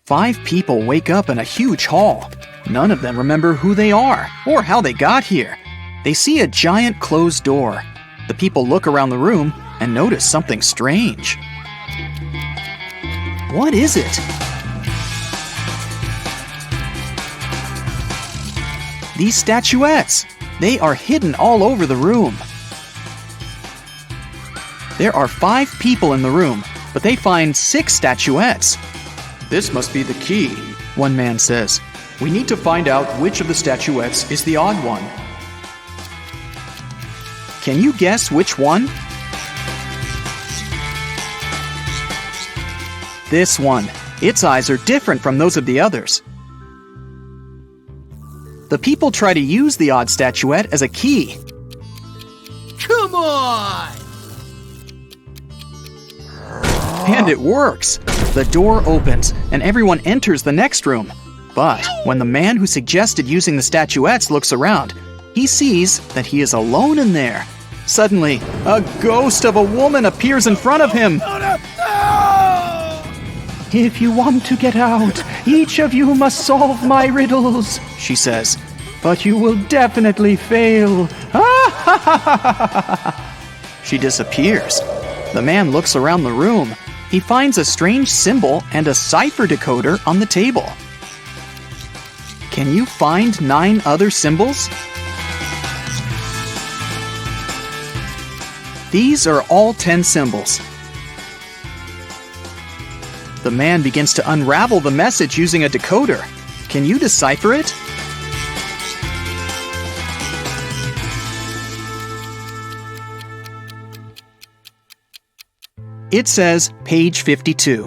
5 people wake up in a huge hall. None of them remember who they are or how they got here. They see a giant closed door. The people look around the room and notice something strange. What is it? These statuettes. They are hidden all over the room. There are 5 people in the room, but they find 6 statuettes. This must be the key, one man says. We need to find out which of the statuettes is the odd one. Can you guess which one? This one. Its eyes are different from those of the others. The people try to use the odd statuette as a key. Come on! And it works. The door opens and everyone enters the next room. But when the man who suggested using the statuettes looks around, he sees that he is alone in there. Suddenly, a ghost of a woman appears in front of him. If you want to get out, each of you must solve my riddles, she says. But you will definitely fail. She disappears. The man looks around the room. He finds a strange symbol and a cipher decoder on the table. Can you find 9 other symbols? These are all 10 symbols. The man begins to unravel the message using a decoder. Can you decipher it? It says page 52.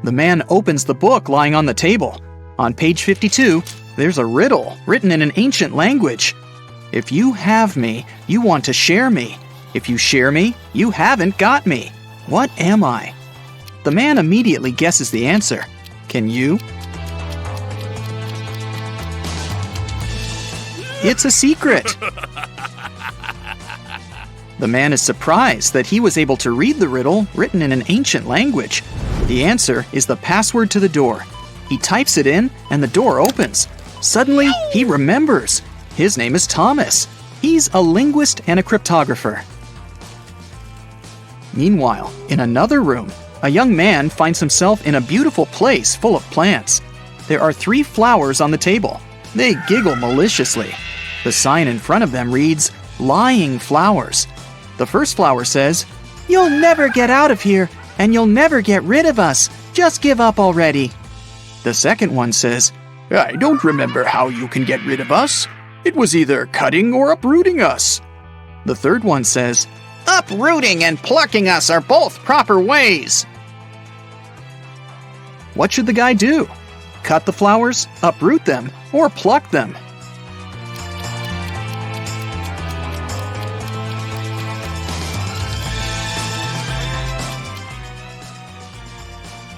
The man opens the book lying on the table. On page 52, there's a riddle written in an ancient language. If you have me, you want to share me. If you share me, you haven't got me. What am I? The man immediately guesses the answer. Can you? It's a secret. The man is surprised that he was able to read the riddle written in an ancient language. The answer is the password to the door. He types it in and the door opens. Suddenly, he remembers. His name is Thomas. He's a linguist and a cryptographer. Meanwhile, in another room, a young man finds himself in a beautiful place full of plants. There are 3 flowers on the table. They giggle maliciously. The sign in front of them reads, "Lying Flowers." The first flower says, "You'll never get out of here, and you'll never get rid of us. Just give up already." The second one says, I don't remember how you can get rid of us. It was either cutting or uprooting us. The third one says, Uprooting and plucking us are both proper ways. What should the guy do? Cut the flowers, uproot them, or pluck them?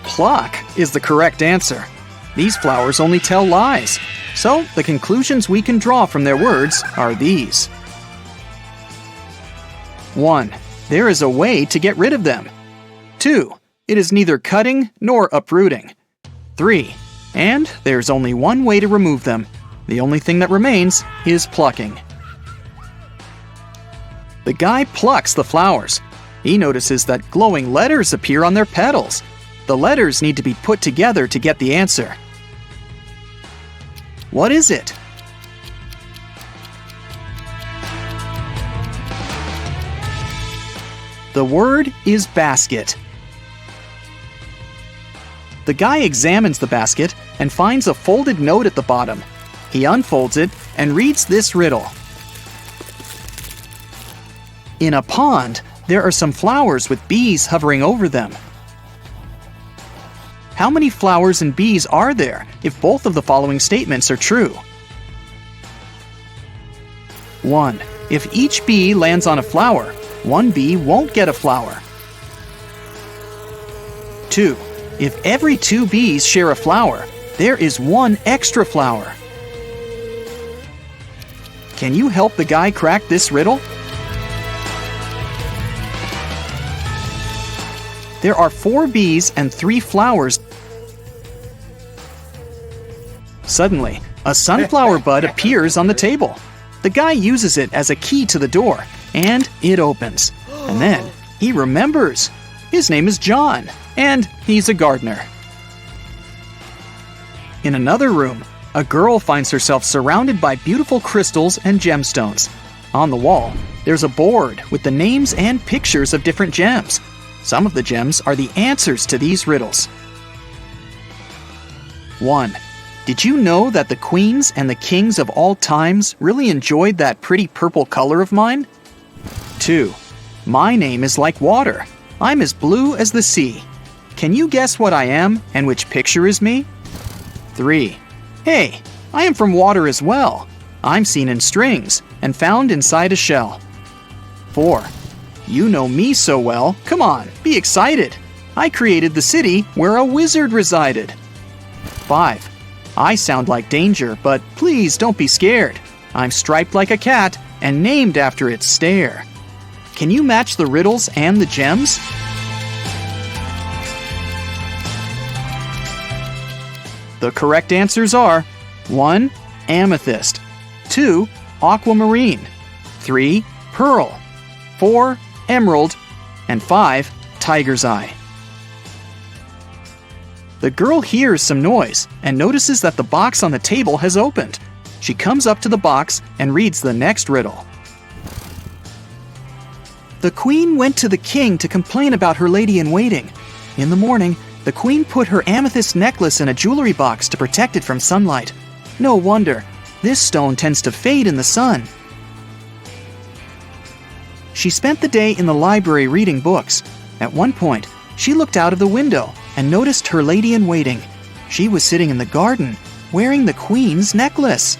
Pluck is the correct answer. These flowers only tell lies. So the conclusions we can draw from their words are these. 1. There is a way to get rid of them. 2. It is neither cutting nor uprooting. 3. And there's only one way to remove them. The only thing that remains is plucking. The guy plucks the flowers. He notices that glowing letters appear on their petals. The letters need to be put together to get the answer. What is it? The word is basket. The guy examines the basket and finds a folded note at the bottom. He unfolds it and reads this riddle. In a pond, there are some flowers with bees hovering over them. How many flowers and bees are there if both of the following statements are true? 1. If each bee lands on a flower, one bee won't get a flower. 2. If every 2 bees share a flower, there is 1 extra flower. Can you help the guy crack this riddle? There are 4 bees and 3 flowers. Suddenly, a sunflower bud appears on the table. The guy uses it as a key to the door, and it opens. And then he remembers. His name is John, and he's a gardener. In another room, a girl finds herself surrounded by beautiful crystals and gemstones. On the wall, there's a board with the names and pictures of different gems. Some of the gems are the answers to these riddles. 1. Did you know that the queens and the kings of all times really enjoyed that pretty purple color of mine? 2. My name is like water. I'm as blue as the sea. Can you guess what I am and which picture is me? 3. Hey, I am from water as well. I'm seen in strings and found inside a shell. 4. You know me so well. Come on, be excited. I created the city where a wizard resided. 5. I sound like danger, but please don't be scared. I'm striped like a cat and named after its stare. Can you match the riddles and the gems? The correct answers are 1. Amethyst, 2. Aquamarine, 3. Pearl, 4. Emerald, and 5. Tiger's eye. The girl hears some noise and notices that the box on the table has opened. She comes up to the box and reads the next riddle. The queen went to the king to complain about her lady-in-waiting. In the morning, the queen put her amethyst necklace in a jewelry box to protect it from sunlight. No wonder, this stone tends to fade in the sun. She spent the day in the library reading books. At one point, she looked out of the window and noticed her lady-in-waiting. She was sitting in the garden, wearing the queen's necklace.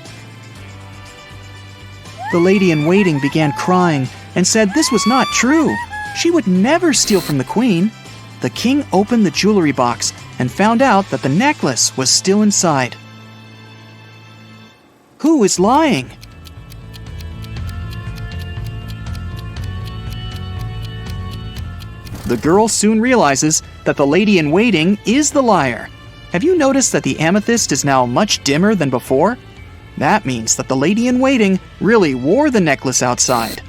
The lady-in-waiting began crying and said this was not true. She would never steal from the queen. The king opened the jewelry box and found out that the necklace was still inside. Who is lying? The girl soon realizes that the lady-in-waiting is the liar. Have you noticed that the amethyst is now much dimmer than before? That means that the lady-in-waiting really wore the necklace outside.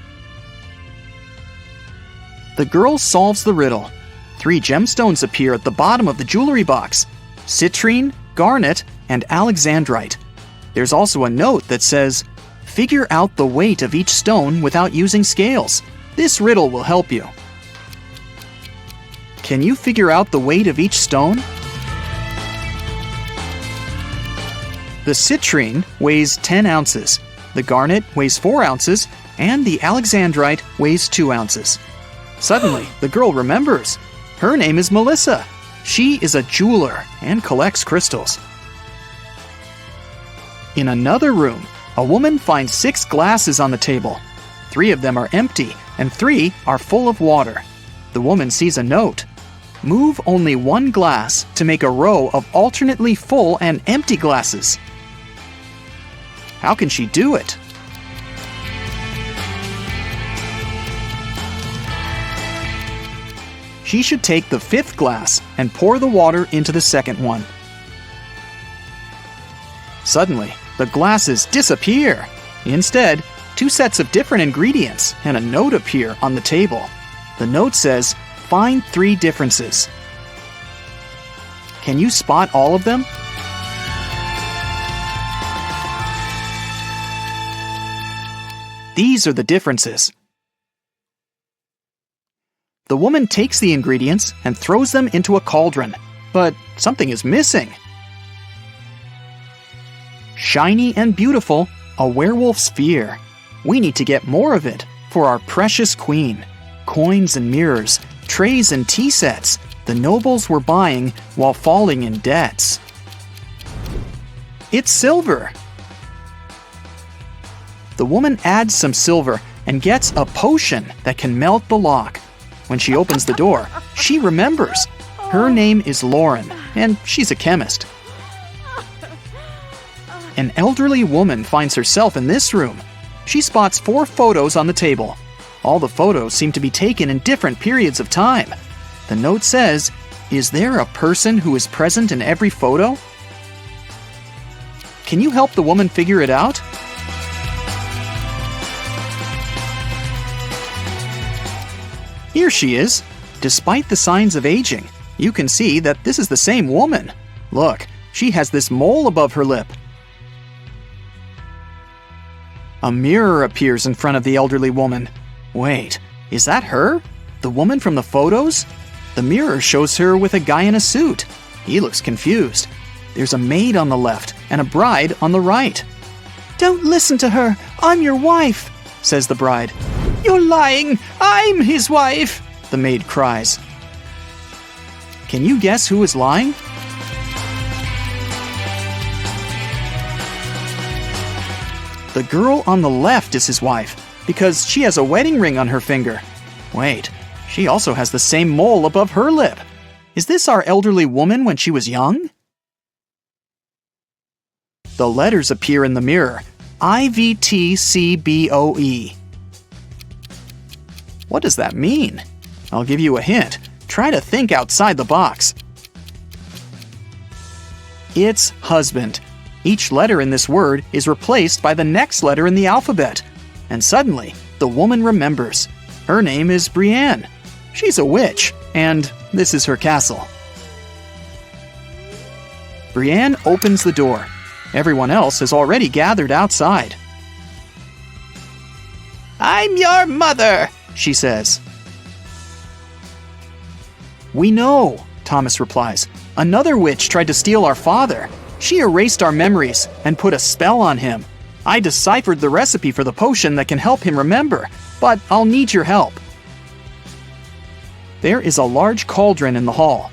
The girl solves the riddle. 3 gemstones appear at the bottom of the jewelry box: citrine, garnet, and alexandrite. There's also a note that says, "Figure out the weight of each stone without using scales. This riddle will help you." Can you figure out the weight of each stone? The citrine weighs 10 ounces, the garnet weighs 4 ounces, and the alexandrite weighs 2 ounces. Suddenly, the girl remembers. Her name is Melissa. She is a jeweler and collects crystals. In another room, a woman finds 6 glasses on the table. 3 of them are empty, and 3 are full of water. The woman sees a note. Move only 1 glass to make a row of alternately full and empty glasses. How can she do it? She should take the 5th glass and pour the water into the second one. Suddenly, the glasses disappear. Instead, 2 sets of different ingredients and a note appear on the table. The note says, "Find 3 differences." Can you spot all of them? These are the differences. The woman takes the ingredients and throws them into a cauldron, but something is missing. Shiny and beautiful, a werewolf's fear. We need to get more of it for our precious queen. Coins and mirrors, trays and tea sets, the nobles were buying while falling in debts. It's silver. The woman adds some silver and gets a potion that can melt the lock. When she opens the door, she remembers. Her name is Lauren, and she's a chemist. An elderly woman finds herself in this room. She spots 4 photos on the table. All the photos seem to be taken in different periods of time. The note says, "Is there a person who is present in every photo?" Can you help the woman figure it out? Here she is. Despite the signs of aging, you can see that this is the same woman. Look, she has this mole above her lip. A mirror appears in front of the elderly woman. Wait, is that her? The woman from the photos? The mirror shows her with a guy in a suit. He looks confused. There's a maid on the left and a bride on the right. "Don't listen to her. I'm your wife," says the bride. "You're lying. I'm his wife," the maid cries. Can you guess who is lying? The girl on the left is his wife because she has a wedding ring on her finger. Wait, she also has the same mole above her lip. Is this our elderly woman when she was young? The letters appear in the mirror. IVTCBOE. What does that mean? I'll give you a hint. Try to think outside the box. It's husband. Each letter in this word is replaced by the next letter in the alphabet. And suddenly, the woman remembers. Her name is Brienne. She's a witch, and this is her castle. Brienne opens the door. Everyone else has already gathered outside. I'm your mother, she says. "We know," Thomas replies. "Another witch tried to steal our father. She erased our memories and put a spell on him. I deciphered the recipe for the potion that can help him remember, but I'll need your help." There is a large cauldron in the hall.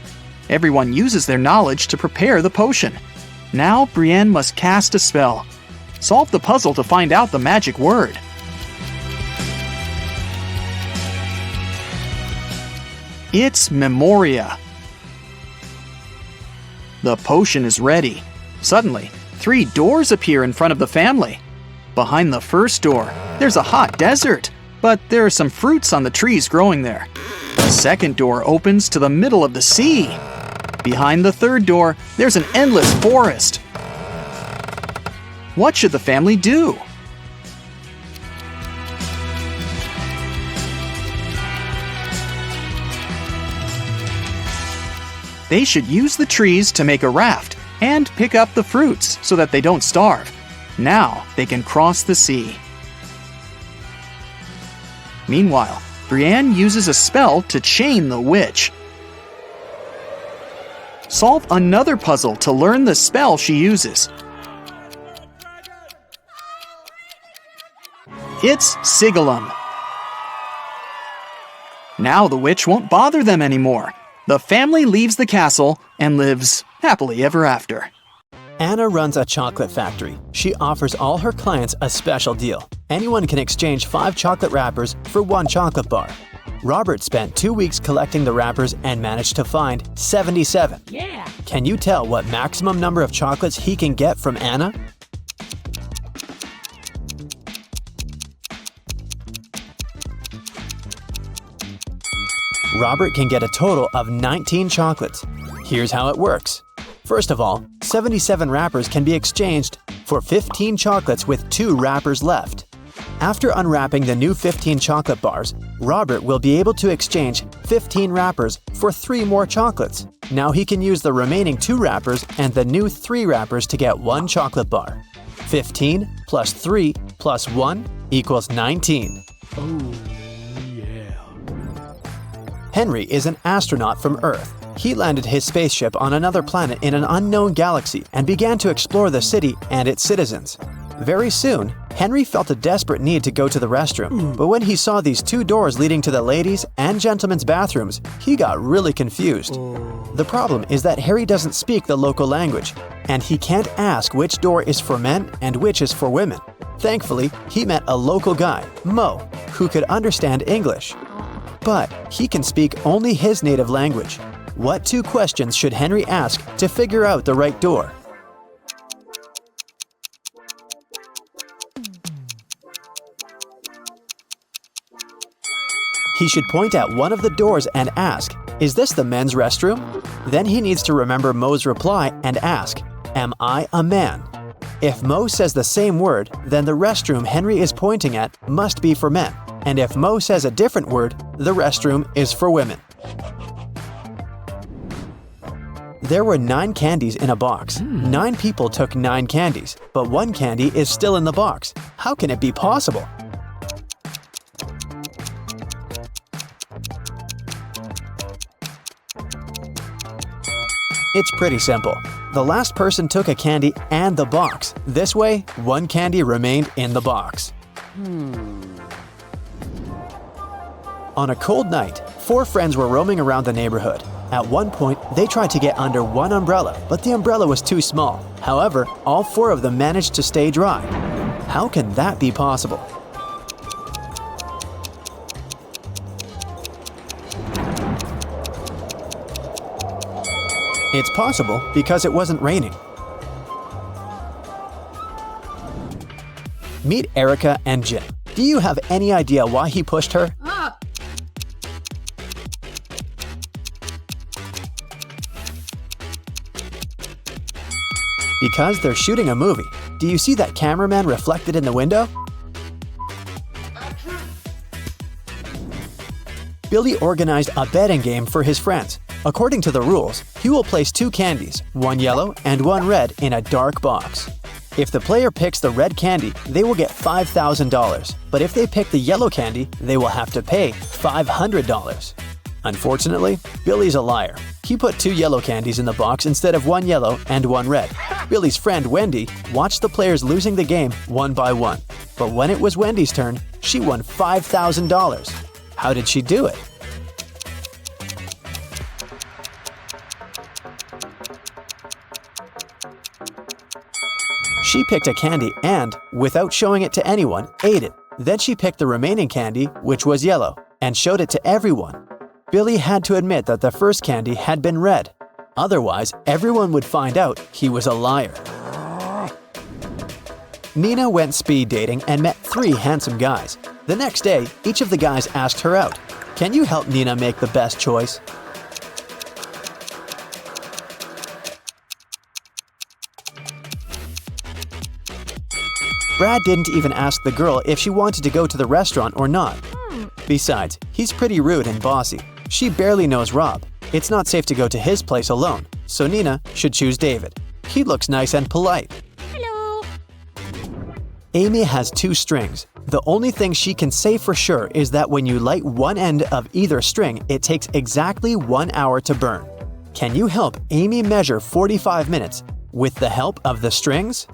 Everyone uses their knowledge to prepare the potion. Now Brienne must cast a spell. Solve the puzzle to find out the magic word. It's Memoria. The potion is ready. Suddenly, 3 doors appear in front of the family. Behind the first door, there's a hot desert, but there are some fruits on the trees growing there. The second door opens to the middle of the sea. Behind the third door, there's an endless forest. What should the family do? They should use the trees to make a raft and pick up the fruits so that they don't starve. Now they can cross the sea. Meanwhile, Brienne uses a spell to chain the witch. Solve another puzzle to learn the spell she uses. It's Sigillum. Now the witch won't bother them anymore. The family leaves the castle and lives happily ever after. Anna runs a chocolate factory. She offers all her clients a special deal. Anyone can exchange 5 chocolate wrappers for 1 chocolate bar. Robert spent 2 weeks collecting the wrappers and managed to find 77. Yeah! Can you tell what maximum number of chocolates he can get from Anna? Robert can get a total of 19 chocolates. Here's how it works. First of all, 77 wrappers can be exchanged for 15 chocolates with 2 wrappers left. After unwrapping the new 15 chocolate bars, Robert will be able to exchange 15 wrappers for 3 more chocolates. Now he can use the remaining 2 wrappers and the new 3 wrappers to get 1 chocolate bar. 15 plus 3 plus 1 equals 19. Oh, yeah. Henry is an astronaut from Earth. He landed his spaceship on another planet in an unknown galaxy and began to explore the city and its citizens. Very soon, Henry felt a desperate need to go to the restroom, but when he saw these 2 doors leading to the ladies' and gentlemen's bathrooms, he got really confused. The problem is that Harry doesn't speak the local language, and he can't ask which door is for men and which is for women. Thankfully, he met a local guy, Mo, who could understand English. But he can speak only his native language. What 2 questions should Henry ask to figure out the right door? He should point at one of the doors and ask, Is this the men's restroom? Then he needs to remember Mo's reply and ask, am I a man? If Mo says the same word, then the restroom Henry is pointing at must be for men. And if Mo says a different word, the restroom is for women. There were 9 candies in a box. 9 people took 9 candies, but 1 candy is still in the box. How can it be possible? It's pretty simple. The last person took a candy and the box. This way, 1 candy remained in the box. On a cold night, 4 friends were roaming around the neighborhood. At one point, they tried to get under one umbrella, but the umbrella was too small. However, all 4 of them managed to stay dry. How can that be possible? It's possible because it wasn't raining. Meet Erica and Jim. Do you have any idea why he pushed her? Because they're shooting a movie. Do you see that cameraman reflected in the window? Billy organized a betting game for his friends. According to the rules, he will place 2 candies, 1 yellow and 1 red, in a dark box. If the player picks the red candy, they will get $5,000. But if they pick the yellow candy, they will have to pay $500. Unfortunately, Billy's a liar. He put 2 yellow candies in the box instead of 1 yellow and 1 red. Billy's friend Wendy watched the players losing the game one by one. But when it was Wendy's turn, she won $5,000. How did she do it? She picked a candy and, without showing it to anyone, ate it. Then she picked the remaining candy, which was yellow, and showed it to everyone. Billy had to admit that the first candy had been red. Otherwise, everyone would find out he was a liar. Nina went speed dating and met 3 handsome guys. The next day, each of the guys asked her out. Can you help Nina make the best choice? Brad didn't even ask the girl if she wanted to go to the restaurant or not. Besides, he's pretty rude and bossy. She barely knows Rob. It's not safe to go to his place alone, so Nina should choose David. He looks nice and polite. Hello. Amy has 2 strings. The only thing she can say for sure is that when you light one end of either string, it takes exactly 1 hour to burn. Can you help Amy measure 45 minutes with the help of the strings?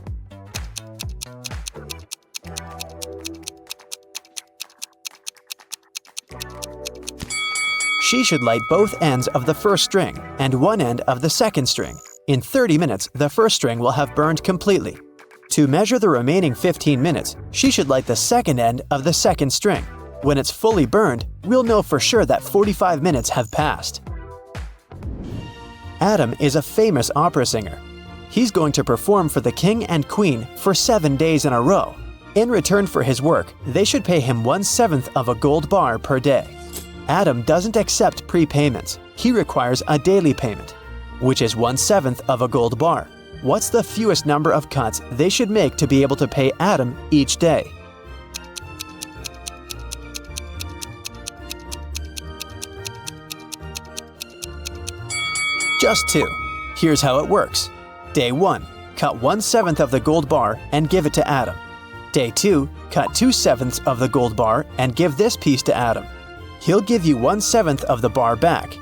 She should light both ends of the first string and one end of the second string. In 30 minutes, the first string will have burned completely. To measure the remaining 15 minutes, she should light the second end of the second string. When it's fully burned, we'll know for sure that 45 minutes have passed. Adam is a famous opera singer. He's going to perform for the king and queen for 7 days in a row. In return for his work, they should pay him 1/7 of a gold bar per day. Adam doesn't accept prepayments. He requires a daily payment, which is 1/7 of a gold bar. What's the fewest number of cuts they should make to be able to pay Adam each day? Just 2. Here's how it works. Day 1. Cut 1/7 of the gold bar and give it to Adam. Day 2. Cut 2/7 of the gold bar and give this piece to Adam. He'll give you 1/7 of the bar back.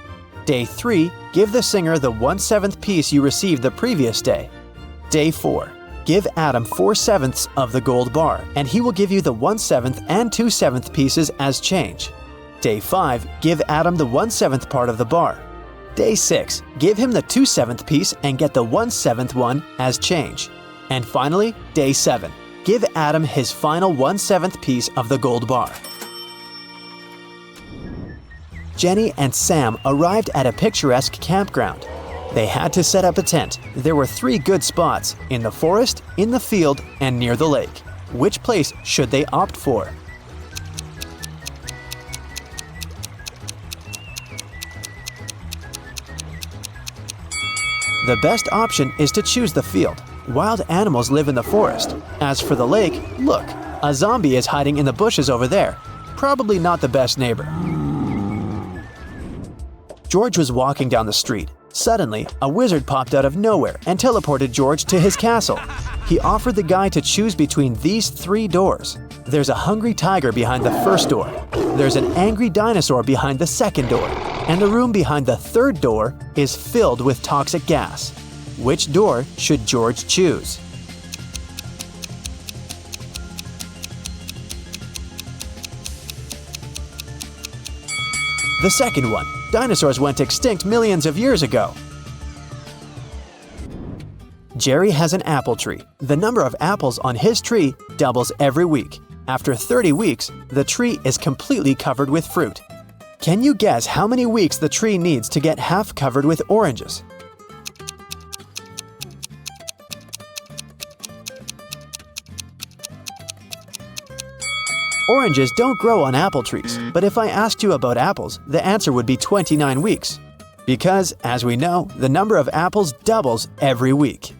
Day 3, give the singer the 1/7 piece you received the previous day. Day 4, give Adam 4/7 of the gold bar, and he will give you the 1/7 and 2/7 pieces as change. Day 5, give Adam the 1/7 part of the bar. Day 6, give him the 2/7 piece and get the 1/7 one as change. And finally, Day 7, give Adam his final 1/7 piece of the gold bar. Jenny and Sam arrived at a picturesque campground. They had to set up a tent. There were 3 good spots: in the forest, in the field, and near the lake. Which place should they opt for? The best option is to choose the field. Wild animals live in the forest. As for the lake, look, a zombie is hiding in the bushes over there. Probably not the best neighbor. George was walking down the street. Suddenly, a wizard popped out of nowhere and teleported George to his castle. He offered the guy to choose between these 3 doors. There's a hungry tiger behind the first door. There's an angry dinosaur behind the second door. And the room behind the third door is filled with toxic gas. Which door should George choose? The second one. Dinosaurs went extinct millions of years ago. Jerry has an apple tree. The number of apples on his tree doubles every week. After 30 weeks, the tree is completely covered with fruit. Can you guess how many weeks the tree needs to get half covered with oranges? Oranges don't grow on apple trees, but if I asked you about apples, the answer would be 29 weeks. Because, as we know, the number of apples doubles every week.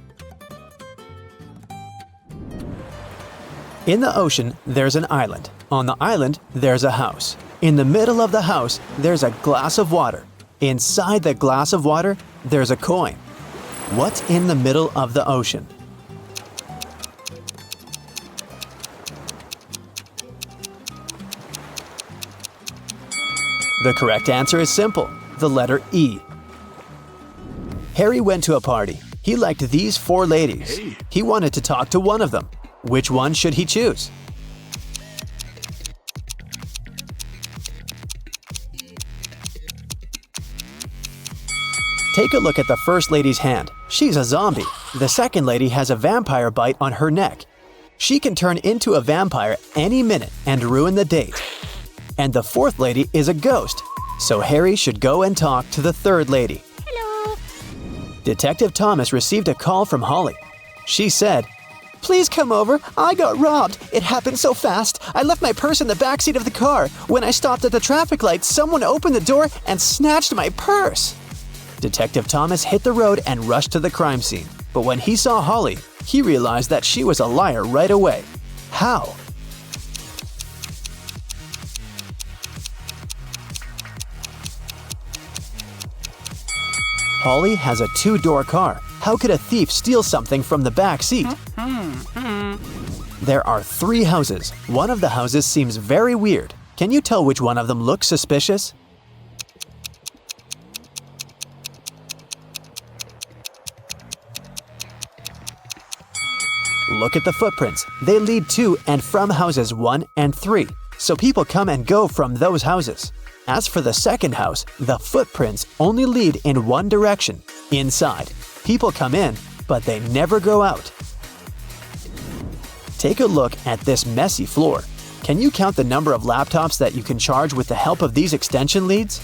In the ocean, there's an island. On the island, there's a house. In the middle of the house, there's a glass of water. Inside the glass of water, there's a coin. What's in the middle of the ocean? The correct answer is simple, the letter E. Harry went to a party. He liked these 4 ladies. He wanted to talk to one of them. Which one should he choose? Take a look at the first lady's hand. She's a zombie. The second lady has a vampire bite on her neck. She can turn into a vampire any minute and ruin the date. And the fourth lady is a ghost, so Harry should go and talk to the third lady. Hello. Detective Thomas received a call from Holly. She said, "Please come over. I got robbed. It happened so fast. I left my purse in the backseat of the car. When I stopped at the traffic light, someone opened the door and snatched my purse." Detective Thomas hit the road and rushed to the crime scene. But when he saw Holly, he realized that she was a liar right away. How? Holly has a 2-door car. How could a thief steal something from the back seat? There are 3 houses. One of the houses seems very weird. Can you tell which one of them looks suspicious? Look at the footprints. They lead to and from houses 1 and 3, so people come and go from those houses. As for the second house, the footprints only lead in one direction, inside. People come in, but they never go out. Take a look at this messy floor. Can you count the number of laptops that you can charge with the help of these extension leads?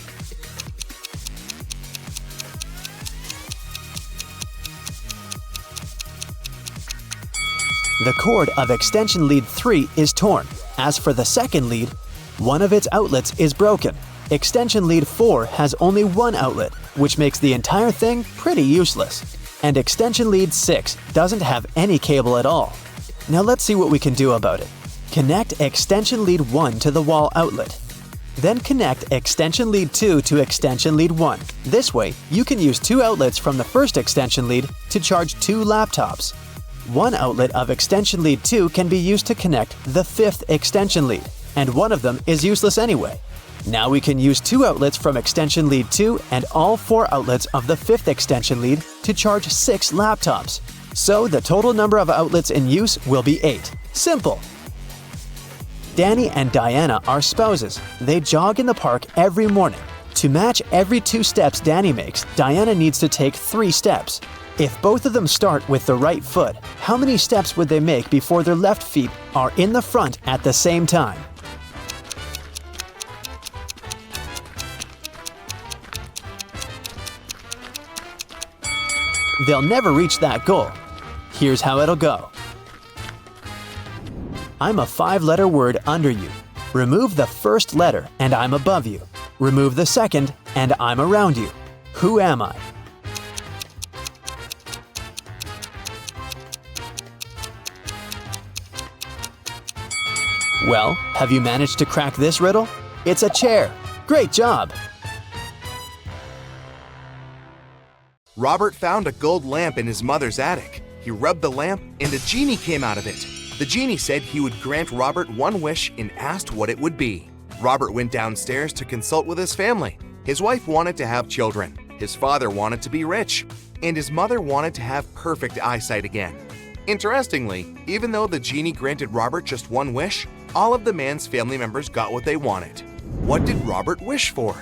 The cord of extension lead 3 is torn. As for the second lead, one of its outlets is broken. Extension lead 4 has only one outlet, which makes the entire thing pretty useless. And extension lead 6 doesn't have any cable at all. Now let's see what we can do about it. Connect extension lead 1 to the wall outlet. Then connect extension lead 2 to extension lead 1. This way, you can use 2 outlets from the first extension lead to charge 2 laptops. One outlet of extension lead 2 can be used to connect the 5th extension lead, and one of them is useless anyway. Now we can use 2 outlets from extension lead 2 and all 4 outlets of the 5th extension lead to charge 6 laptops. So the total number of outlets in use will be 8. Simple! Danny and Diana are spouses. They jog in the park every morning. To match every 2 steps Danny makes, Diana needs to take 3 steps. If both of them start with the right foot, how many steps would they make before their left feet are in the front at the same time? They'll never reach that goal. Here's how it'll go. I'm a 5-letter word under you. Remove the first letter and I'm above you. Remove the second and I'm around you. Who am I? Well, have you managed to crack this riddle? It's a chair. Great job! Robert found a gold lamp in his mother's attic. He rubbed the lamp and a genie came out of it. The genie said he would grant Robert one wish and asked what it would be. Robert went downstairs to consult with his family. His wife wanted to have children, his father wanted to be rich, and his mother wanted to have perfect eyesight again. Interestingly, even though the genie granted Robert just one wish, all of the man's family members got what they wanted. What did Robert wish for?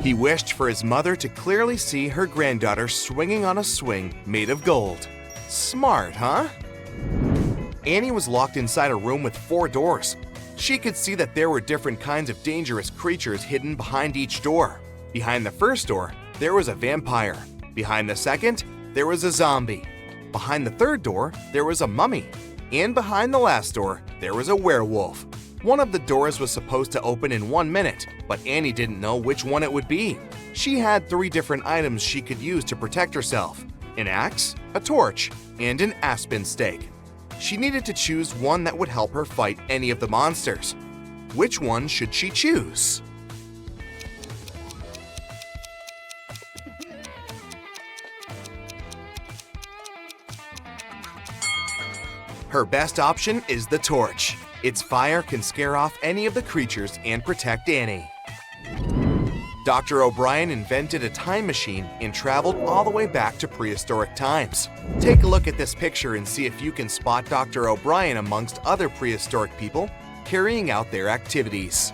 He wished for his mother to clearly see her granddaughter swinging on a swing made of gold. Smart, huh? Annie was locked inside a room with 4 doors. She could see that there were different kinds of dangerous creatures hidden behind each door. Behind the first door, there was a vampire. Behind the second, there was a zombie. Behind the third door, there was a mummy. And behind the last door, there was a werewolf. One of the doors was supposed to open in 1 minute, but Annie didn't know which one it would be. She had 3 different items she could use to protect herself: an axe, a torch, and an aspen stake. She needed to choose one that would help her fight any of the monsters. Which one should she choose? Her best option is the torch. Its fire can scare off any of the creatures and protect Annie. Dr. O'Brien invented a time machine and traveled all the way back to prehistoric times. Take a look at this picture and see if you can spot Dr. O'Brien amongst other prehistoric people carrying out their activities.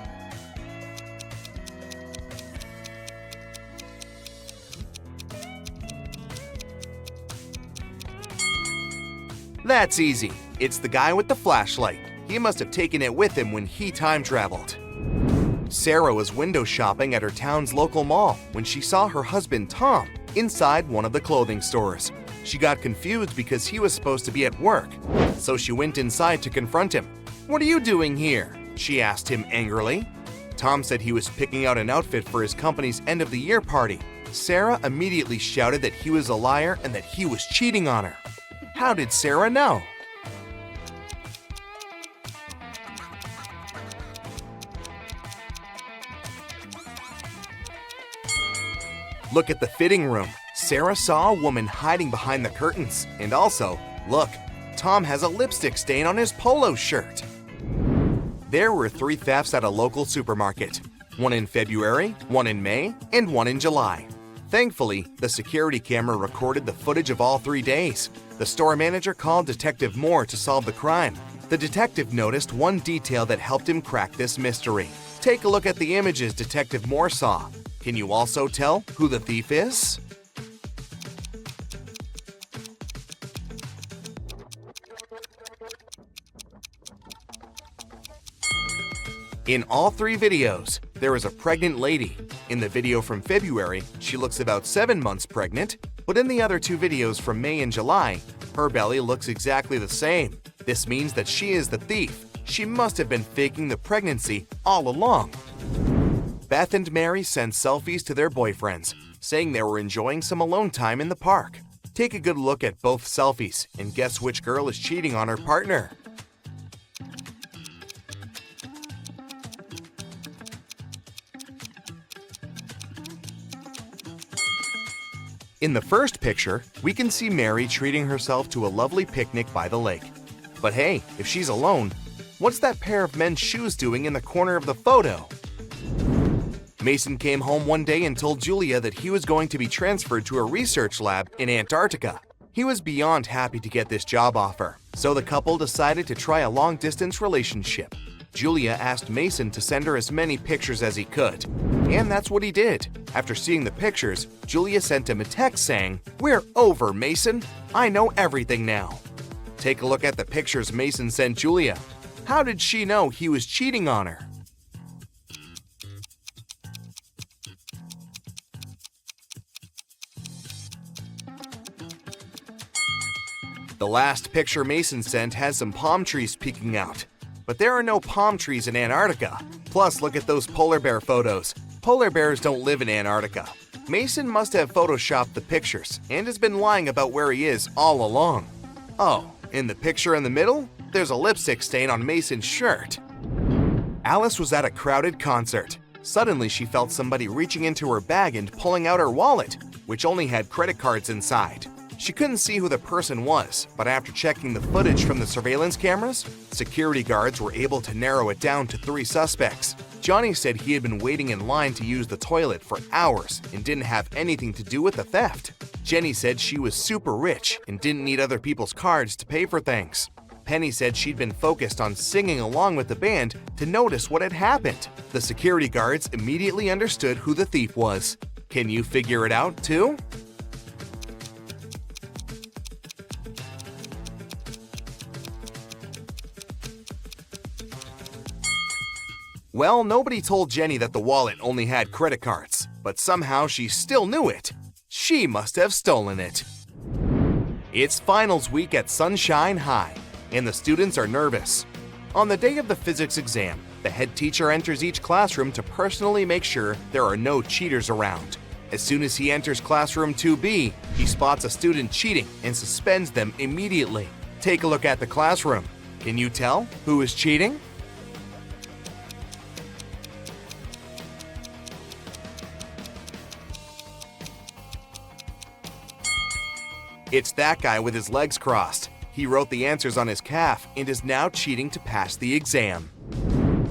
That's easy. It's the guy with the flashlight. He must have taken it with him when he time traveled. Sarah was window shopping at her town's local mall when she saw her husband Tom inside one of the clothing stores. She got confused because he was supposed to be at work, so she went inside to confront him. "What are you doing here?" she asked him angrily. Tom said he was picking out an outfit for his company's end-of-the-year party. Sarah immediately shouted that he was a liar and that he was cheating on her. How did Sarah know? Look at the fitting room. Sarah saw a woman hiding behind the curtains. And also, look, Tom has a lipstick stain on his polo shirt. There were 3 thefts at a local supermarket. One in February, one in May, and one in July. Thankfully, the security camera recorded the footage of all 3 days. The store manager called Detective Moore to solve the crime. The detective noticed one detail that helped him crack this mystery. Take a look at the images Detective Moore saw. Can you also tell who the thief is? In all 3 videos, there is a pregnant lady. In the video from February, she looks about 7 months pregnant, but in the other 2 videos from May and July, her belly looks exactly the same. This means that she is the thief. She must have been faking the pregnancy all along. Beth and Mary sent selfies to their boyfriends, saying they were enjoying some alone time in the park. Take a good look at both selfies and guess which girl is cheating on her partner. In the first picture, we can see Mary treating herself to a lovely picnic by the lake. But hey, if she's alone, what's that pair of men's shoes doing in the corner of the photo? Mason came home one day and told Julia that he was going to be transferred to a research lab in Antarctica. He was beyond happy to get this job offer, so the couple decided to try a long-distance relationship. Julia asked Mason to send her as many pictures as he could, and that's what he did. After seeing the pictures, Julia sent him a text saying, "We're over, Mason. I know everything now." Take a look at the pictures Mason sent Julia. How did she know he was cheating on her? The last picture Mason sent has some palm trees peeking out. But there are no palm trees in Antarctica. Plus, look at those polar bear photos. Polar bears don't live in Antarctica. Mason must have photoshopped the pictures and has been lying about where he is all along. Oh, in the picture in the middle, there's a lipstick stain on Mason's shirt. Alice was at a crowded concert. Suddenly, she felt somebody reaching into her bag and pulling out her wallet, which only had credit cards inside. She couldn't see who the person was, but after checking the footage from the surveillance cameras, security guards were able to narrow it down to 3 suspects. Johnny said he had been waiting in line to use the toilet for hours and didn't have anything to do with the theft. Jenny said she was super rich and didn't need other people's cards to pay for things. Penny said she'd been focused on singing along with the band to notice what had happened. The security guards immediately understood who the thief was. Can you figure it out too? Well, nobody told Jenny that the wallet only had credit cards, but somehow she still knew it. She must have stolen it. It's finals week at Sunshine High, and the students are nervous. On the day of the physics exam, the head teacher enters each classroom to personally make sure there are no cheaters around. As soon as he enters classroom 2B, he spots a student cheating and suspends them immediately. Take a look at the classroom. Can you tell who is cheating? It's that guy with his legs crossed. He wrote the answers on his calf and is now cheating to pass the exam.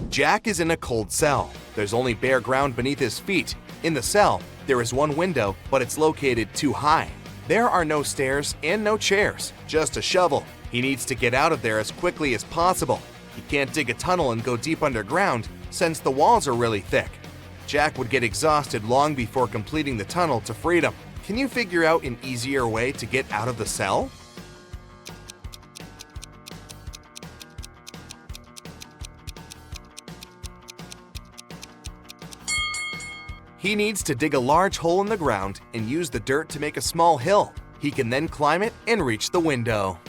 Jack is in a cold cell. There's only bare ground beneath his feet. In the cell, there is one window, but it's located too high. There are no stairs and no chairs, just a shovel. He needs to get out of there as quickly as possible. He can't dig a tunnel and go deep underground since the walls are really thick. Jack would get exhausted long before completing the tunnel to freedom. Can you figure out an easier way to get out of the cell? He needs to dig a large hole in the ground and use the dirt to make a small hill. He can then climb it and reach the window.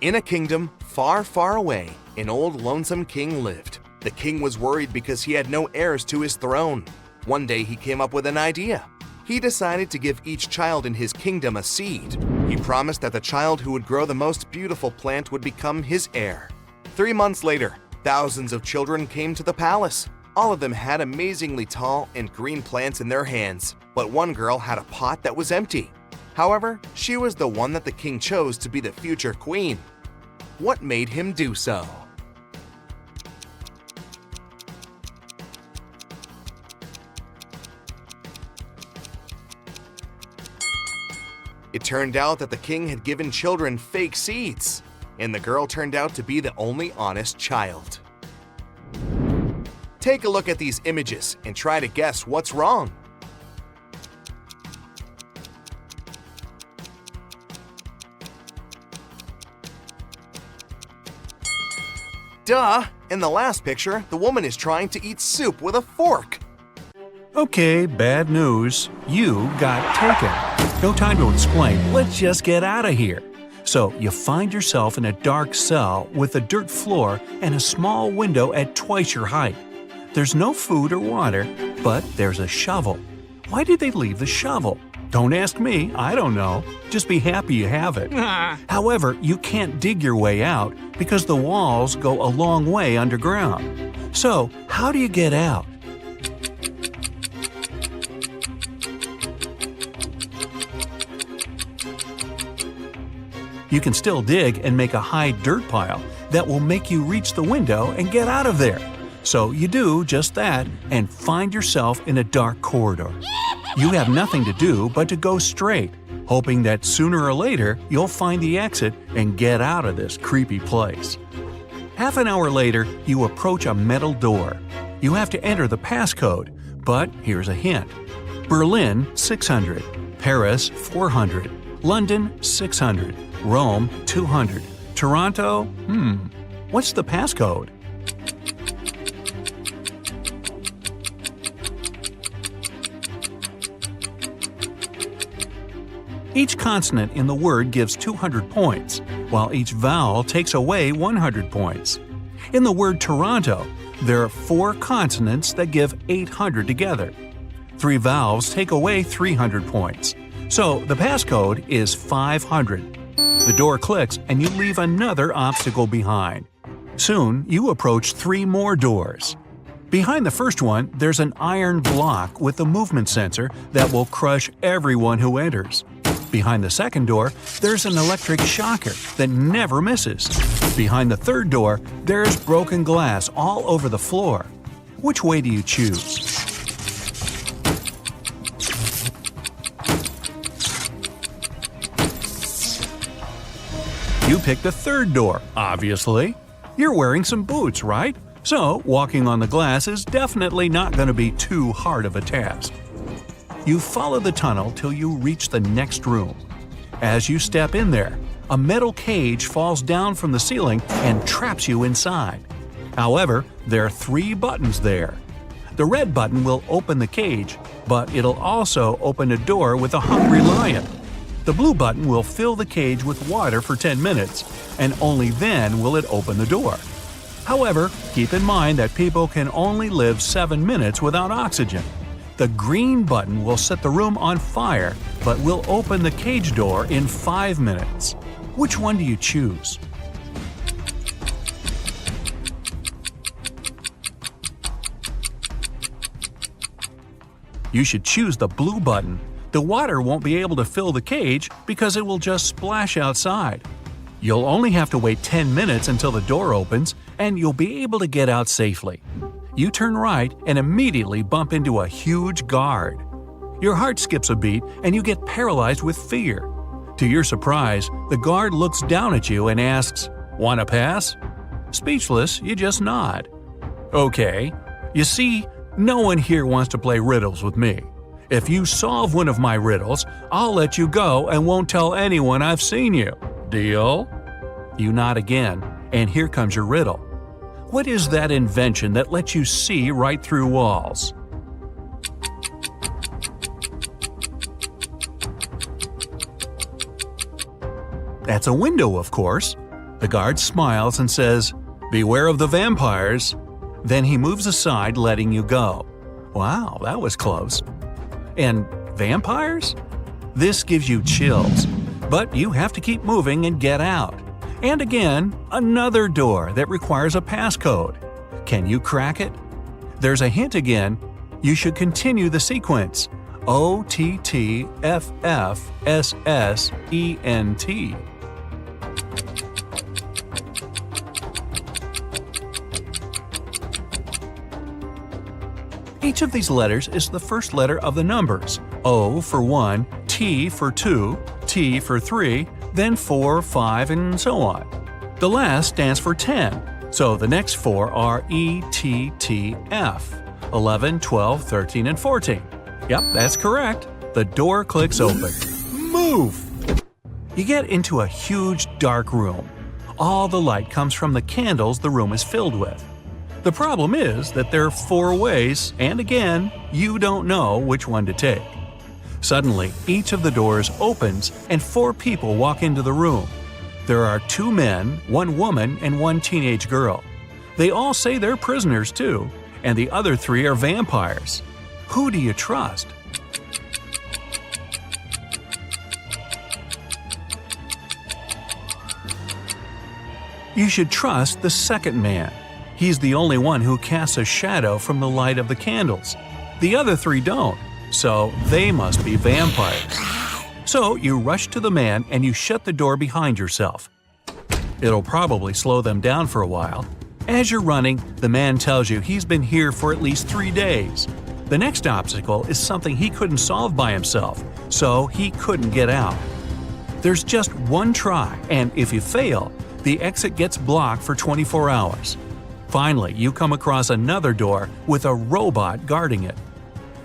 In a kingdom far, far away, an old lonesome king lived. The king was worried because he had no heirs to his throne. One day he came up with an idea. He decided to give each child in his kingdom a seed. He promised that the child who would grow the most beautiful plant would become his heir. 3 months later, thousands of children came to the palace. All of them had amazingly tall and green plants in their hands, but one girl had a pot that was empty. However, she was the one that the king chose to be the future queen. What made him do so? It turned out that the king had given children fake seeds, and the girl turned out to be the only honest child. Take a look at these images and try to guess what's wrong. Duh! In the last picture, the woman is trying to eat soup with a fork. Okay, bad news. You got taken. No time to explain. Let's just get out of here. So, you find yourself in a dark cell with a dirt floor and a small window at twice your height. There's no food or water, but there's a shovel. Why did they leave the shovel? Don't ask me, I don't know. Just be happy you have it. However, you can't dig your way out because the walls go a long way underground. So, how do you get out? You can still dig and make a high dirt pile that will make you reach the window and get out of there. So you do just that and find yourself in a dark corridor. You have nothing to do but to go straight, hoping that sooner or later you'll find the exit and get out of this creepy place. Half an hour later, you approach a metal door. You have to enter the passcode, but here's a hint. Berlin, 600. Paris, 400. London, 600. Rome, 200. Toronto, what's the passcode? Each consonant in the word gives 200 points, while each vowel takes away 100 points. In the word Toronto, there are 4 consonants that give 800 together. 3 valves take away 300 points. So the passcode is 500. The door clicks and you leave another obstacle behind. Soon, you approach 3 more doors. Behind the first one, there's an iron block with a movement sensor that will crush everyone who enters. Behind the second door, there's an electric shocker that never misses. Behind the third door, there's broken glass all over the floor. Which way do you choose? You pick the third door, obviously. You're wearing some boots, right? So, walking on the glass is definitely not going to be too hard of a task. You follow the tunnel till you reach the next room. As you step in there, a metal cage falls down from the ceiling and traps you inside. However, there are 3 buttons there. The red button will open the cage, but it'll also open a door with a hungry lion. The blue button will fill the cage with water for 10 minutes, and only then will it open the door. However, keep in mind that people can only live 7 minutes without oxygen. The green button will set the room on fire, but will open the cage door in 5 minutes. Which one do you choose? You should choose the blue button. The water won't be able to fill the cage because it will just splash outside. You'll only have to wait 10 minutes until the door opens, and you'll be able to get out safely. You turn right and immediately bump into a huge guard. Your heart skips a beat and you get paralyzed with fear. To your surprise, the guard looks down at you and asks, "Want to pass?" Speechless, you just nod. Okay. You see, no one here wants to play riddles with me. If you solve one of my riddles, I'll let you go and won't tell anyone I've seen you. Deal? You nod again, and here comes your riddle. What is that invention that lets you see right through walls? That's a window, of course. The guard smiles and says, "Beware of the vampires." Then he moves aside, letting you go. Wow, that was close. And vampires? This gives you chills, but you have to keep moving and get out. And again, another door that requires a passcode. Can you crack it? There's a hint again. You should continue the sequence. OTTFFSSENT. Each of these letters is the first letter of the numbers. O for 1, T for 2, T for 3, then 4, 5, and so on. The last stands for 10, so the next 4 are ETTF, 11, 12, 13, and 14. Yep, that's correct. The door clicks open. Move! You get into a huge dark room. All the light comes from the candles the room is filled with. The problem is that there are 4 ways, and again, you don't know which one to take. Suddenly, each of the doors opens and 4 people walk into the room. There are 2 men, 1 woman, and 1 teenage girl. They all say they're prisoners too, and the other 3 are vampires. Who do you trust? You should trust the second man. He's the only one who casts a shadow from the light of the candles. The other 3 don't, so they must be vampires. So you rush to the man and you shut the door behind yourself. It'll probably slow them down for a while. As you're running, the man tells you he's been here for at least 3 days. The next obstacle is something he couldn't solve by himself, so he couldn't get out. There's just one try, and if you fail, the exit gets blocked for 24 hours. Finally, you come across another door with a robot guarding it.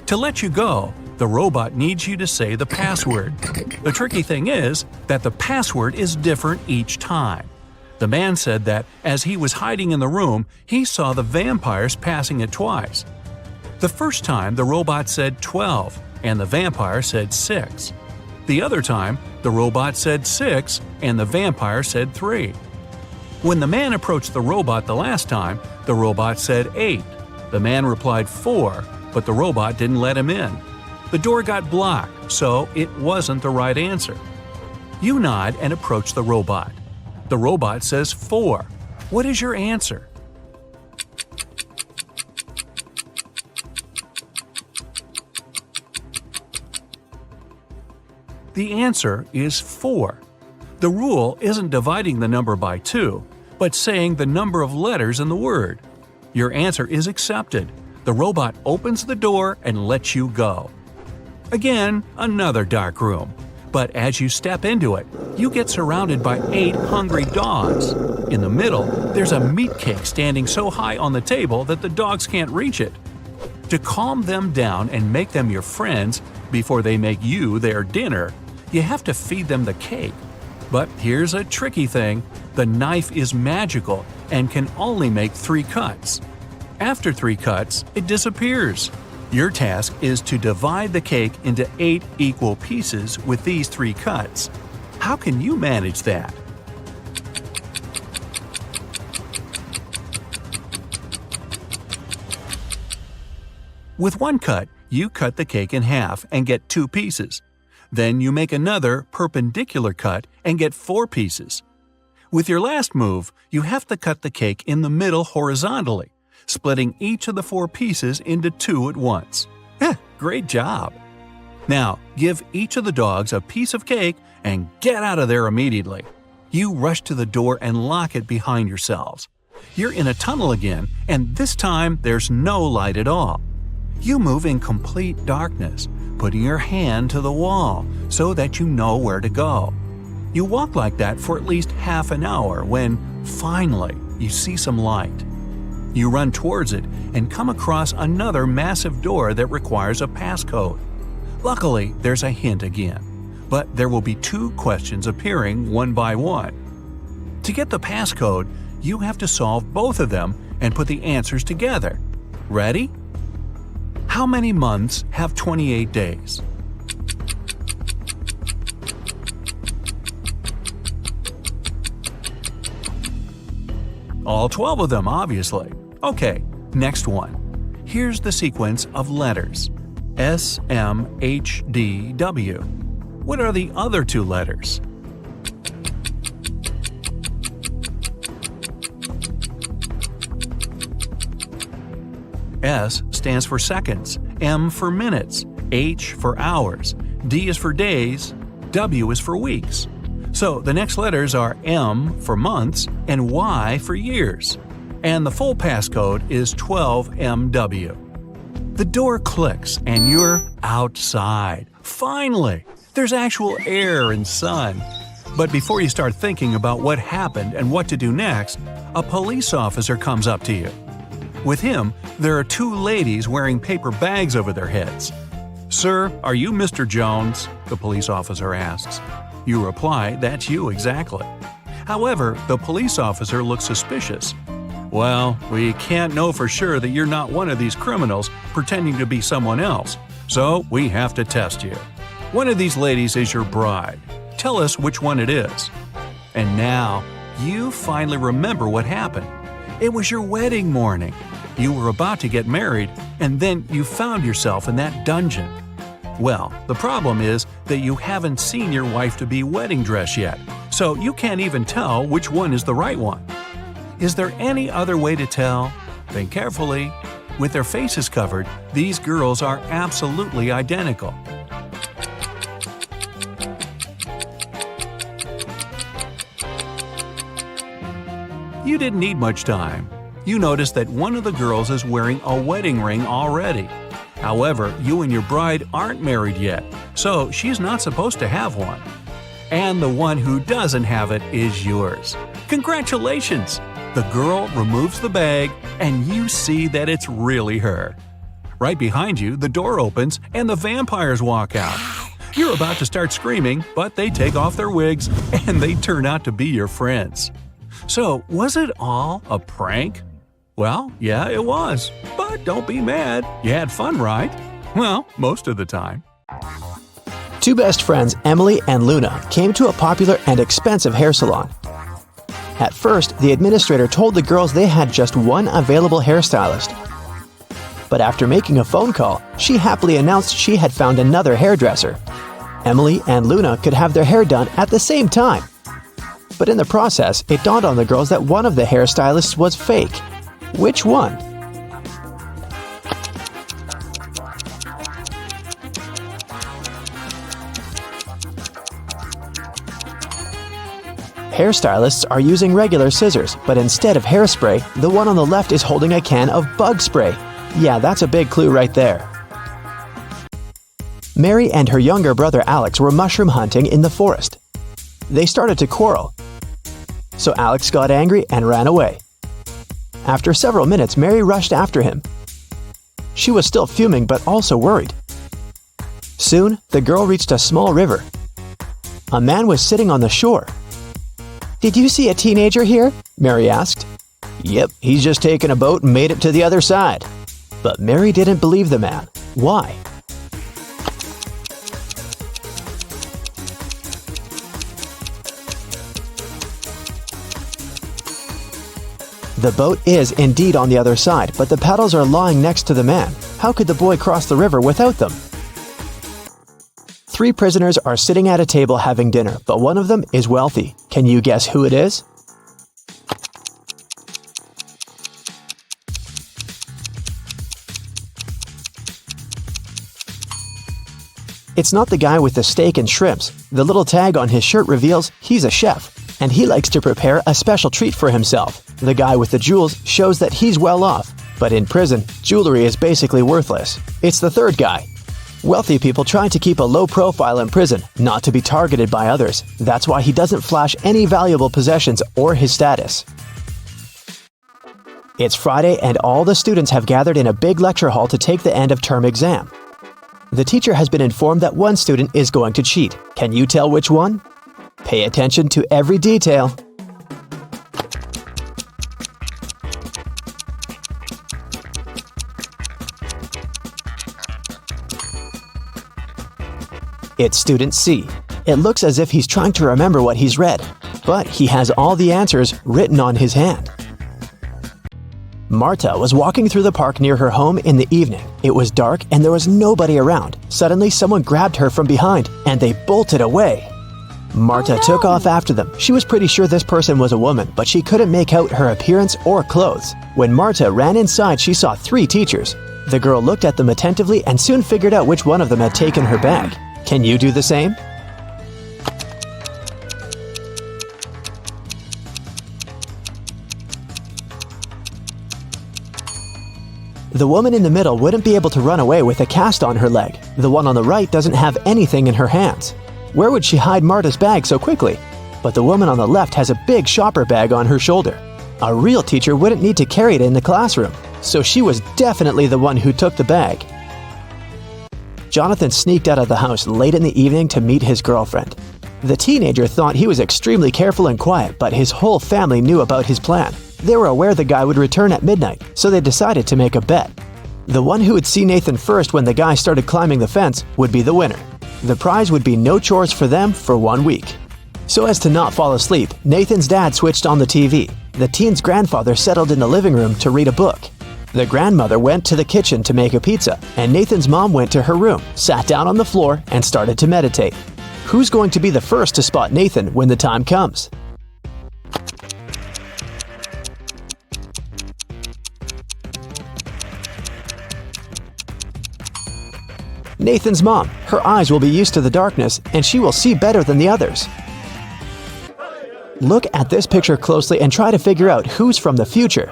To let you go, the robot needs you to say the password. The tricky thing is that the password is different each time. The man said that as he was hiding in the room, he saw the vampires passing it twice. The first time, the robot said 12, and the vampire said 6. The other time, the robot said 6, and the vampire said 3. When the man approached the robot the last time, the robot said 8. The man replied 4, but the robot didn't let him in. The door got blocked, so it wasn't the right answer. You nod and approach the robot. The robot says 4. What is your answer? The answer is 4. The rule isn't dividing the number by 2, but saying the number of letters in the word. Your answer is accepted. The robot opens the door and lets you go. Again, another dark room. But as you step into it, you get surrounded by 8 hungry dogs. In the middle, there's a meat cake standing so high on the table that the dogs can't reach it. To calm them down and make them your friends before they make you their dinner, you have to feed them the cake. But here's a tricky thing. The knife is magical and can only make 3 cuts. After 3 cuts, it disappears. Your task is to divide the cake into 8 equal pieces with these 3 cuts. How can you manage that? With 1 cut, you cut the cake in half and get 2 pieces. Then you make another perpendicular cut and get 4 pieces. With your last move, you have to cut the cake in the middle horizontally, splitting each of the 4 pieces into 2 at once. Great job! Now, give each of the dogs a piece of cake and get out of there immediately. You rush to the door and lock it behind yourselves. You're in a tunnel again, and this time there's no light at all. You move in complete darkness, putting your hand to the wall so that you know where to go. You walk like that for at least half an hour when, finally, you see some light. You run towards it and come across another massive door that requires a passcode. Luckily, there's a hint again, but there will be 2 questions appearing one by one. To get the passcode, you have to solve both of them and put the answers together. Ready? How many months have 28 days? All 12 of them, obviously. Okay, next one. Here's the sequence of letters. S, M, H, D, W. What are the other 2 letters? S stands for seconds, M for minutes, H for hours, D is for days, W is for weeks. So the next letters are M for months and Y for years. And the full passcode is 12MW. The door clicks and you're outside. Finally! There's actual air and sun. But before you start thinking about what happened and what to do next, a police officer comes up to you. With him, there are 2 ladies wearing paper bags over their heads. "Sir, are you Mr. Jones?" the police officer asks. You reply, "That's you exactly." However, the police officer looks suspicious. "Well, we can't know for sure that you're not one of these criminals pretending to be someone else, so we have to test you. One of these ladies is your bride. Tell us which one it is." And now, you finally remember what happened. It was your wedding morning. You were about to get married, and then you found yourself in that dungeon. Well, the problem is that you haven't seen your wife-to-be wedding dress yet, so you can't even tell which one is the right one. Is there any other way to tell? Think carefully. With their faces covered, these girls are absolutely identical. You didn't need much time. You notice that one of the girls is wearing a wedding ring already. However, you and your bride aren't married yet, so she's not supposed to have one. And the one who doesn't have it is yours. Congratulations! The girl removes the bag, and you see that it's really her. Right behind you, the door opens and the vampires walk out. You're about to start screaming, but they take off their wigs and they turn out to be your friends. So, was it all a prank? Well, yeah, it was. But don't be mad. You had fun, right? Well, most of the time. 2 best friends, Emily and Luna, came to a popular and expensive hair salon. At first, the administrator told the girls they had just one available hairstylist. But after making a phone call, she happily announced she had found another hairdresser. Emily and Luna could have their hair done at the same time. But in the process, it dawned on the girls that one of the hairstylists was fake. Which one? Hairstylists are using regular scissors, but instead of hairspray, the one on the left is holding a can of bug spray. Yeah, that's a big clue right there. Mary and her younger brother Alex were mushroom hunting in the forest. They started to quarrel, so Alex got angry and ran away. After several minutes, Mary rushed after him. She was still fuming but also worried. Soon, the girl reached a small river. A man was sitting on the shore. "Did you see a teenager here?" Mary asked. "Yep, he's just taken a boat and made it to the other side." But Mary didn't believe the man. Why? The boat is indeed on the other side, but the paddles are lying next to the man. How could the boy cross the river without them? 3 prisoners are sitting at a table having dinner, but one of them is wealthy. Can you guess who it is? It's not the guy with the steak and shrimps. The little tag on his shirt reveals he's a chef, and he likes to prepare a special treat for himself. The guy with the jewels shows that he's well off, but in prison, jewelry is basically worthless. It's the third guy. Wealthy people try to keep a low profile in prison, not to be targeted by others. That's why he doesn't flash any valuable possessions or his status. It's Friday and all the students have gathered in a big lecture hall to take the end of term exam. The teacher has been informed that one student is going to cheat. Can you tell which one? Pay attention to every detail. It's student C. It looks as if he's trying to remember what he's read, but he has all the answers written on his hand. Marta was walking through the park near her home in the evening. It was dark and there was nobody around. Suddenly, someone grabbed her from behind and they bolted away. Marta took off after them. She was pretty sure this person was a woman, but she couldn't make out her appearance or clothes. When Marta ran inside, she saw 3 teachers. The girl looked at them attentively and soon figured out which one of them had taken her bag. Can you do the same? The woman in the middle wouldn't be able to run away with a cast on her leg. The one on the right doesn't have anything in her hands. Where would she hide Marta's bag so quickly? But the woman on the left has a big shopper bag on her shoulder. A real teacher wouldn't need to carry it in the classroom, so she was definitely the one who took the bag. Jonathan sneaked out of the house late in the evening to meet his girlfriend. The teenager thought he was extremely careful and quiet, but his whole family knew about his plan. They were aware the guy would return at midnight, so they decided to make a bet. The one who would see Nathan first when the guy started climbing the fence would be the winner. The prize would be no chores for them for 1 week. So as to not fall asleep, Nathan's dad switched on the TV. The teen's grandfather settled in the living room to read a book. The grandmother went to the kitchen to make a pizza, and Nathan's mom went to her room, sat down on the floor, and started to meditate. Who's going to be the first to spot Nathan when the time comes? Nathan's mom. Her eyes will be used to the darkness, and she will see better than the others. Look at this picture closely and try to figure out who's from the future.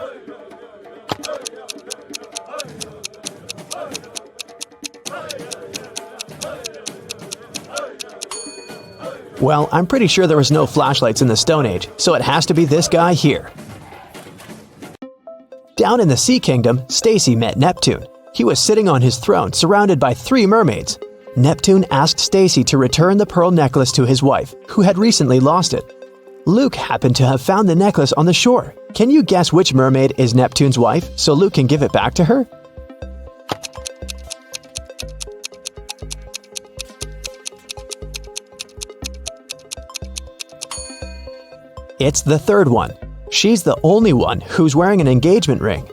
Well, I'm pretty sure there was no flashlights in the Stone Age, so it has to be this guy here. Down in the Sea Kingdom, Stacy met Neptune. He was sitting on his throne, surrounded by 3 mermaids. Neptune asked Stacy to return the pearl necklace to his wife, who had recently lost it. Luke happened to have found the necklace on the shore. Can you guess which mermaid is Neptune's wife, so Luke can give it back to her? It's the third one. She's the only one who's wearing an engagement ring.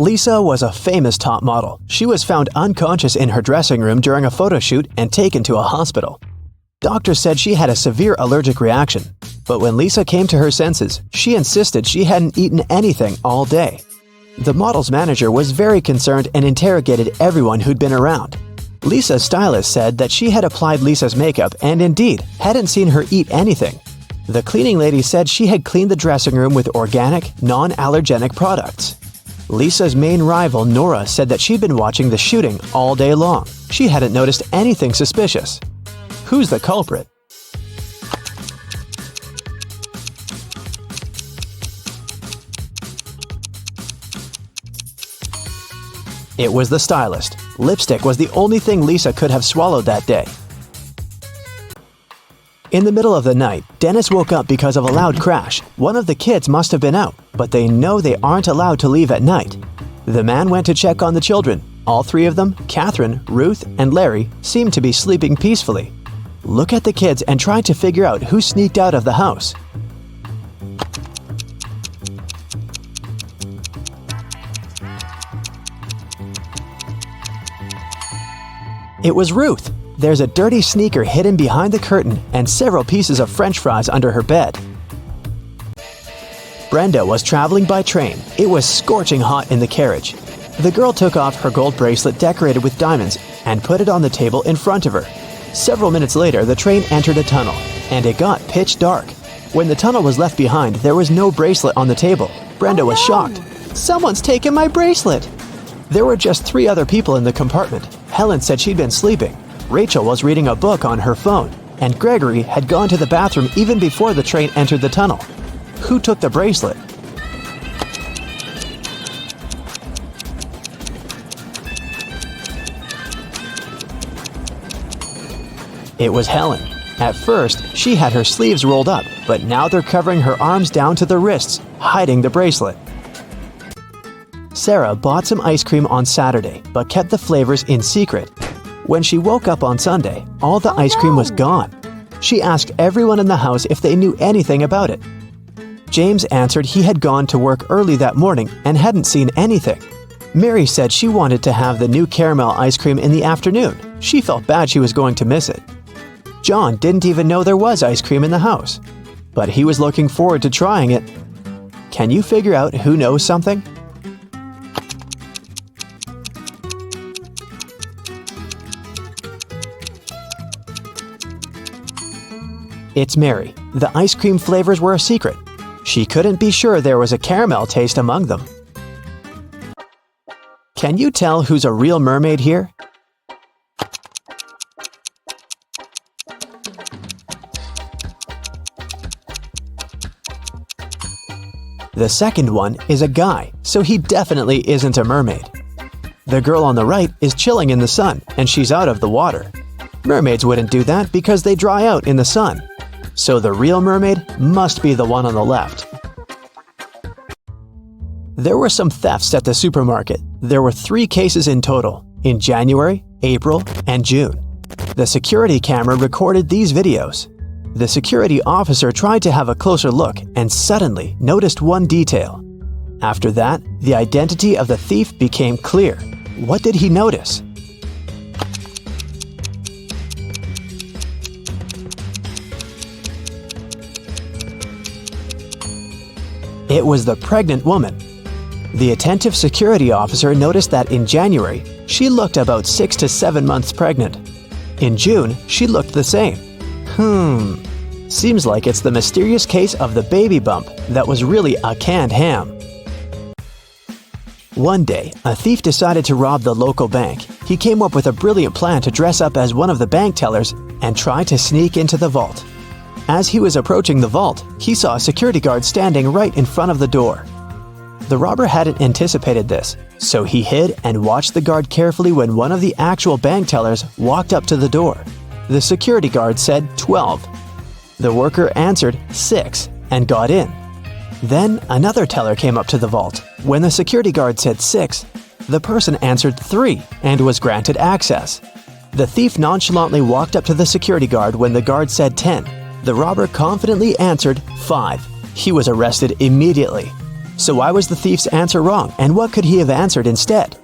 Lisa was a famous top model. She was found unconscious in her dressing room during a photo shoot and taken to a hospital. Doctors said she had a severe allergic reaction, but when Lisa came to her senses, she insisted she hadn't eaten anything all day. The model's manager was very concerned and interrogated everyone who'd been around. Lisa's stylist said that she had applied Lisa's makeup and indeed hadn't seen her eat anything. The cleaning lady said she had cleaned the dressing room with organic, non-allergenic products. Lisa's main rival, Nora, said that she'd been watching the shooting all day long. She hadn't noticed anything suspicious. Who's the culprit? It was the stylist. Lipstick was the only thing Lisa could have swallowed that day. In the middle of the night, Dennis woke up because of a loud crash. One of the kids must have been out, but they know they aren't allowed to leave at night. The man went to check on the children. All three of them, Catherine, Ruth, and Larry, seemed to be sleeping peacefully. Look at the kids and try to figure out who sneaked out of the house. It was Ruth. There's a dirty sneaker hidden behind the curtain and several pieces of French fries under her bed. Brenda was traveling by train. It was scorching hot in the carriage. The girl took off her gold bracelet decorated with diamonds and put it on the table in front of her. Several minutes later, the train entered a tunnel, and it got pitch dark. When the tunnel was left behind, there was no bracelet on the table. Brenda was shocked. "Someone's taken my bracelet!" There were just 3 other people in the compartment. Helen said she'd been sleeping. Rachel was reading a book on her phone, and Gregory had gone to the bathroom even before the train entered the tunnel. Who took the bracelet? It was Helen. At first, she had her sleeves rolled up, but now they're covering her arms down to the wrists, hiding the bracelet. Sarah bought some ice cream on Saturday, but kept the flavors in secret. When she woke up on Sunday, all the ice cream was gone. She asked everyone in the house if they knew anything about it. James answered he had gone to work early that morning and hadn't seen anything. Mary said she wanted to have the new caramel ice cream in the afternoon. She felt bad she was going to miss it. John didn't even know there was ice cream in the house, but he was looking forward to trying it. Can you figure out who knows something? It's Mary. The ice cream flavors were a secret. She couldn't be sure there was a caramel taste among them. Can you tell who's a real mermaid here? The second one is a guy, so he definitely isn't a mermaid. The girl on the right is chilling in the sun, and she's out of the water. Mermaids wouldn't do that because they dry out in the sun. So the real mermaid must be the one on the left. There were some thefts at the supermarket. There were 3 cases in total, in January, April, and June. The security camera recorded these videos. The security officer tried to have a closer look and suddenly noticed one detail. After that, the identity of the thief became clear. What did he notice? It was the pregnant woman. The attentive security officer noticed that in January, she looked about 6 to 7 months pregnant. In June, she looked the same. Seems like it's the mysterious case of the baby bump that was really a canned ham. One day, a thief decided to rob the local bank. He came up with a brilliant plan to dress up as one of the bank tellers and try to sneak into the vault. As he was approaching the vault, he saw a security guard standing right in front of the door. The robber hadn't anticipated this, so he hid and watched the guard carefully when one of the actual bank tellers walked up to the door. The security guard said 12. The worker answered 6 and got in. Then another teller came up to the vault. When the security guard said 6, the person answered 3 and was granted access. The thief nonchalantly walked up to the security guard when the guard said 10. The robber confidently answered 5. He was arrested immediately. So why was the thief's answer wrong, and what could he have answered instead?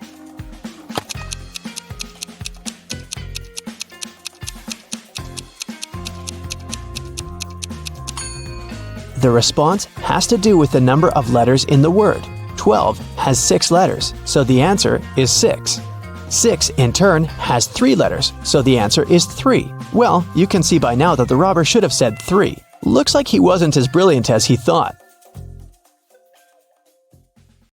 The response has to do with the number of letters in the word. 12 has 6 letters, so the answer is 6. 6, in turn, has 3 letters, so the answer is 3. Well, you can see by now that the robber should have said 3. Looks like he wasn't as brilliant as he thought.